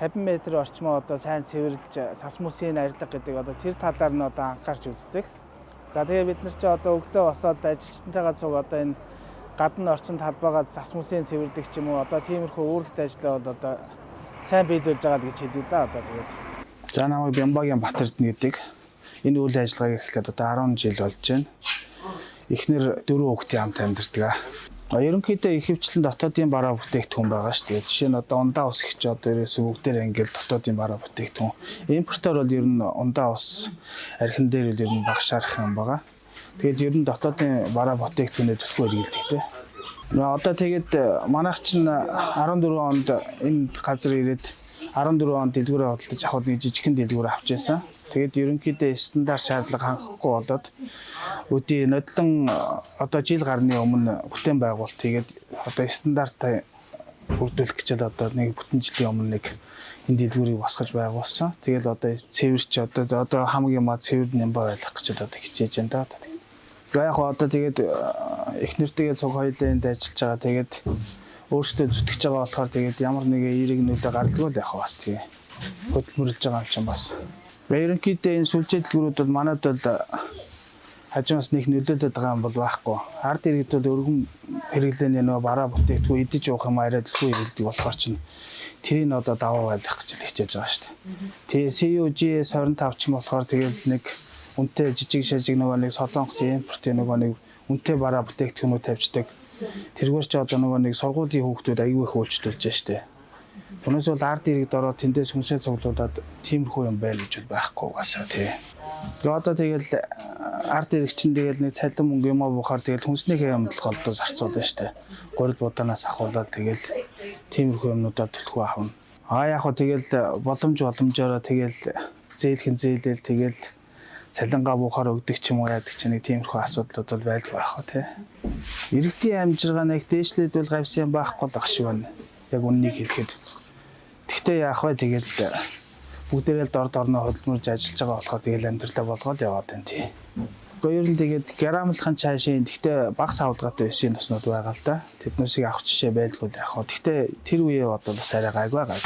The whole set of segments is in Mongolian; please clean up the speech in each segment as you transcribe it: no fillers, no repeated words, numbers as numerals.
50 м орчмоо одоо сайн цэвэрлж цас мөсийн арилга гэдэг одоо тэр талаар нь одоо анхаарч үздэг. За тэгээ бид нар чи одоо өгдөө босоод ажилчтантайгаа цуг одоо энэ гадна орчин талбайгаа цас мөсийн цэвэрлэх ч юм уу одоо тиймэрхүү үүрэгтэй ажлаа бол одоо сайн биелүүлж байгаа гэж хэлдэг да одоо тэгээд. За намайг Бямбагийн Батэрдэн гэдэг. Энэ үйл ажиллагааг эхлээд одоо 10 жил болж байна. Эхнэр 4 хүүхдийн хамт амьдардаг. Ерөнхийдөө ихэвчлэн дотоодын бараа бүтээгдэхүүн байгаа шүү дээ. Жишээ нь одоо ундаа ус ихч одоо ерөөсөө бүгдээр ингээл дотоодын бараа бүтээгдэхүүн. Импортоор бол ер нь ундаа ус архин дээр л ер нь багшаарах юм байгаа. Тэгээд ер нь дотоодын бараа бүтээгдэхүүнээ төлхөө хэрэгэлдэг те. Одоо тэгээд манайх чинь 14 онд энэ газар ирээд 14 онд дэлгүүрээ худалдаж авахд нэг жижигхэн дэлгүүр авч байсан. Тэгээд ерөнхийдөө стандарт шаардлага хангахгүй болоод өдий нодлон одоо жил гарны өмнө бүтээн байгуулалт тэгээд одоо стандартаа бүрдүүлэх гэж одоо нэг бүтэн жилийн өмнө нэг энэ дэлгүүрийг босгож байгуулсан. Тэгэл одоо цэвэрч одоо хамгийн мад цэвэр нямбаа байлгах гэж одоо хичээж байна да. Яг одоо тэгээд эхнэртэйгээ цуг хоёлаа энд ажиллаж байгаа. Тэгээд өөрсдөө зүтгэж байгаа болохоор тэгээд ямар нэгэн эерэг нүдэ гарлгүй л явах бас тэгээ хөдөлмөрлж байгаа юм чинь бас. Ерөнхийдөө энэ сүлжээ дэлгүүрүүд бол манайд бол хажуунаас нэг нөлөөлөд байгаа юм бол байхгүй. Ард иргэд бол өргөн хэрэглээний нөгөө бараа бүтээгдэхүүн идэж уух юм арай дэлгүүр хэрэглэдэг болохоор чинь тэрийг одоо даваа байлгах гэж хичээж байгаа шүү дээ. Тэгээ CUG-с 25 ч юм болохоор тэгэл нэг үнэтэй жижиг шажиг нөгөө нэг солонгос импортын нөгөө нэг үнэтэй бараа бүтээгдэхүүнүүд тавьждаг. Тэргээр ч одоо нөгөө нэг сургуулийн хүүхдүүд аюу их үйлчлүүлж байна шүү дээ. Түүнээс бол ард иргэд ороод тэндээс хүнсээ цуглуулад тиймэрхүү юм байл гэж байхгүй угаасаа тий. Тэгээ одоо тэгэл ард иргэг чинь тэгэл нэг цалин мөнгө юм аа буухаар тэгэл хүнснийхээ юмдлах олдоо зарцуулна шүү дээ. Горил будаанаас ахуулаад тэгэл тиймэрхүү юмнуудаар төлхөө авна. Яг хөө тэгэл боломжоор тэгэл зээлхэн зээлэл тэгэл цалингаа буухаар өгдөг ч юм уу яадаг ч нэг тиймэрхүү асуудлууд бол байлгүй байх хөө тий. Иргэдийн амжиргаа нэг дээшлээд бол гавьсан байхгүй л ах шиг байна. Яг үннийг хэлэхэд. Гэхдээ яах вэ тэгэл бүгдээрээ л дорноо хөдөлмөрж ажиллаж байгаа болохоор тэгэл амьдралаа болгоод яваад байна тий. Гэхдээ ер нь тэгээд грамлахын цаашийн гэхдээ багс авалгаатай байсан туснууд байгаа л да. Тэднүүсийг авах жишээ байлгүй л яах вэ. Гэхдээ тэр үеэ одоо бас арай гайгүй бас.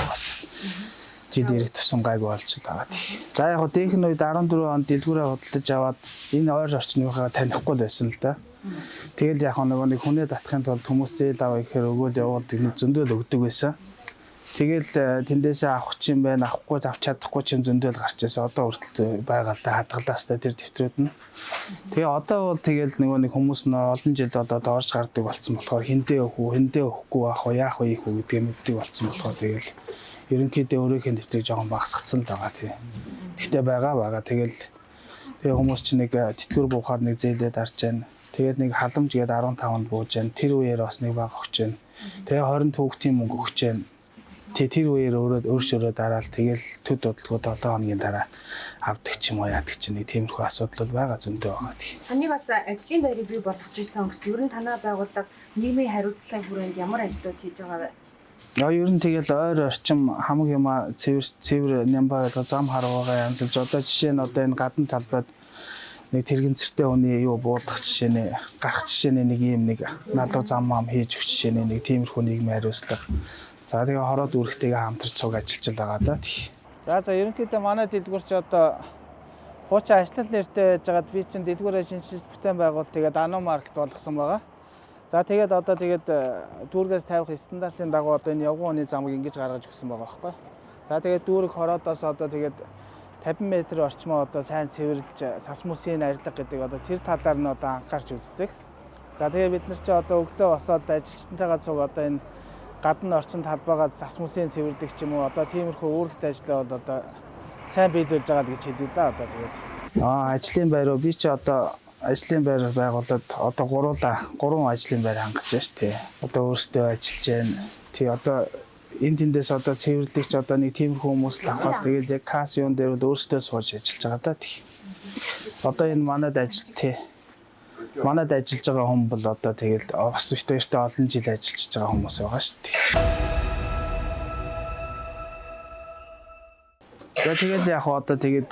Жил ирэх тусан гайгүй болж байгаа тий. За яг хөө дээхэн үед 14 онд дэлгүүрээ худалдаж аваад энэ ойр орчныхаа танихгүй л байсан л да. Тэгэл яг нөгөө нэг хүнээ татахын тулд хүмүүс зээл аваа ихээр өгөөл яваад зөндөл өгдөг байсан. Тэгэл тэндээсээ авах юм байна, авахгүй авч чадахгүй ч юм зөндөл гарч ирсэн. Одоо хүртэл байгаа л да хадгалаастай тэр төвтрүүд нь. Тэгээ одоо бол тэгэл нөгөө нэг хүмүүс нь олон жил болоод орж гардаг болсон болохоор хиндээ өгөхгүй яах вэ гэдгийг мэддэг болсон болохоор тэгэл ерөнхийдөө өөрийнхөө төвтрийг жоохон багасгацсан л байгаа тий. Гэхдээ байгаа. Тэгэл тэгээ хүмүүс чинь нэг тэтгэр буухаар нэг зээлээд арж байна. Тэгээд нэг халамж гээд 15-нд бууж байна. Тэр үеэр бас нэг баг өгч байна. Тэгээ 20 төгтийн мөнгө өгч байна. Тэр үеэр өөрөөр дараал тэгэл төд бодлого 7 хоногийн дараа авдаг ч юм уу яадаг ч нэг тиймэрхүү асуудал байгаа зөндөө байгаа тий. Таныг бас ажлын байрыг бий болгож ирсэн гэсэн ер нь танаа байгууллага нийгмийн хариуцлагын хүрээнд ямар ажлууд хийж байгаа вэ? Ер нь тэгэл ойр орчим хамаг юма цэвэр нямбаа зам харуугаа янзлж одоо жишээ нь одоо энэ гадна талбайд нэг тэрэгцэртэй хүний юу буулгах жишээний гарах жишээний нэг юм нэг налуу зам хийж өгч жишээний нэг тиймэрхүү нийгмийн хариуцлага. За тэгээ хороод үүрэгтэйгээ хамтарч цуг ажиллаж байгаа да тий. За ерөнхийдөө манай дэлгүүр ч одоо хуучин ажилтнал нэртэй байж байгаад би чинь дэлгүүрээ шинжилж бүтээн байгуул тэгээд Ану маркет болгосон байгаа. За тэгээд одоо дүүргээс тавих стандартын дагуу одоо энэ явган хүний замыг ингэж гаргаж өгсөн байгаа байхгүй. За тэгээд дүүрэг хороодоос одоо тэгээд 50 м орчмоо одоо сайн цэвэрлж цас мөсийн арилга гэдэг одоо тэр талаар нь одоо анхаарч үздэг. За тэгээд бид нар ч одоо өгдөө босоод ажилчтантайгаа цуг одоо энэ гадна орчин талбайгаа цас мөсийн цэвэрлэх ч юм уу одоо тиймэрхүү үүрэгтэй ажлаа бол одоо сайн биелүүлж байгаа гэж хэлдэг да одоо тэгээд. Ажлын байр би ч одоо ажлын байр байгуулад одоо 3 ажлын байр хангаж байна шүү дээ. Одоо өөрсдөө ажиллаж байна. Тий одоо энэ тэндээс одоо цэвэрлэгч одоо нэг тиймэрхүү хүмүүс л авахаас тэгэл яг касион дээр өөрсдөө сууж ажиллаж байгаа да тий. Одоо энэ манайд ажиллаж байгаа хүн бол одоо тэгэл бас өөртөө олон жил ажиллаж байгаа хүмүүс байгаа шүү дээ. Тэгэл яг одоо тэгээд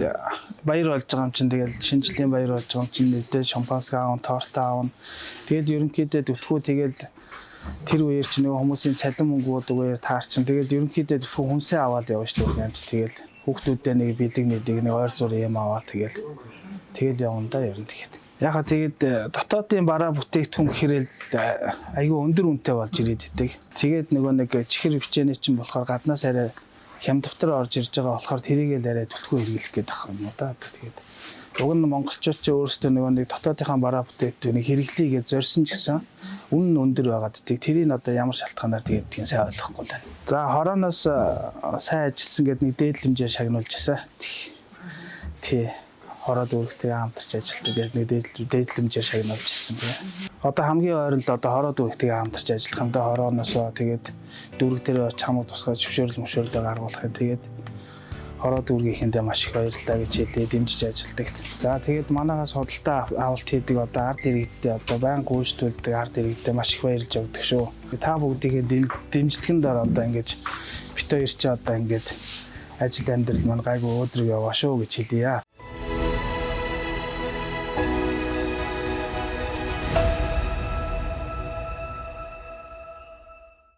баяр болж байгаа юм чинь тэгэл шинжлэлийн баяр болж байгаа юм чинь нэгдээ шампанс аавн, торт аавн. Тэгэл ерөнхийдөө төлхөө тэгэл тэр үеэр ч нэг хүмүүсийн цалин мөнгүүд үгээр таарчин. Тэгээд ерөнхийдөө хүнсээ аваад явна шүү дээ. Тэгэл хүүхдүүдээ нэг бэлэг мэлэг нэг ойр зур юм аваад тэгэл явна да ер нь тэгээд. Яхаа тэгээд дотоодын бараа бүтээгдэхүүн гэхэрэл айгүй өндөр үнэтэй болж ирээд идэг. Тэгээд нөгөө нэг чихэр хвчээний чинь болохоор гаднаас арай хямдвтар орж ирж байгаа болохоор тэрийгээ л арай түлхүү хэрэглэх гээд байгаа юм уу да. Тэгээд уг нь монголчууд ч өөрсдөө нөгөө нэг дотоодынхаа бараа бүтээгдэхүүнийг хэрэглэе гэж зорьсон ч гэсэн үнэ нь өндөр байгаад идэг. Тэрийг одоо ямар шалтгаанаар тэгдгийг сайн ойлгохгүй л. За хорооноос сайн ажилласан гэдэг нэг дээд хэмжээр шагнуулж байсан. Тий. Хороо дүүрэгтэй хамтарч ажилладаг гэдэг нэг дээд хэмжээр шагнуулж ирсэн тийм. Одоо хамгийн ойр л одоо хороо дүүрэгтэй хамтарч ажиллах юм да хорооноосоо тэгээд дүүрэг дээр чамд тусгаж зөвшөөрөл гаргуулах юм тэгээд хороо дүүргийнхэндээ маш их баярлалаа гэж хэлээ дэмжиж ажилладаг. За тэгээд манайхаас худалдаа авалт хийдэг одоо ард иргэдтэй одоо байнга гүйцэтгүүлдэг ард иргэдтэй маш их баярлж явдаг шүү. Та бүгдийнхээ дэмжлэгэнд одоо ингэж бит хоёр ч одоо ингэж ажил амьдрал маань гайгүй өөдрөг яваа шүү гэж хэлье.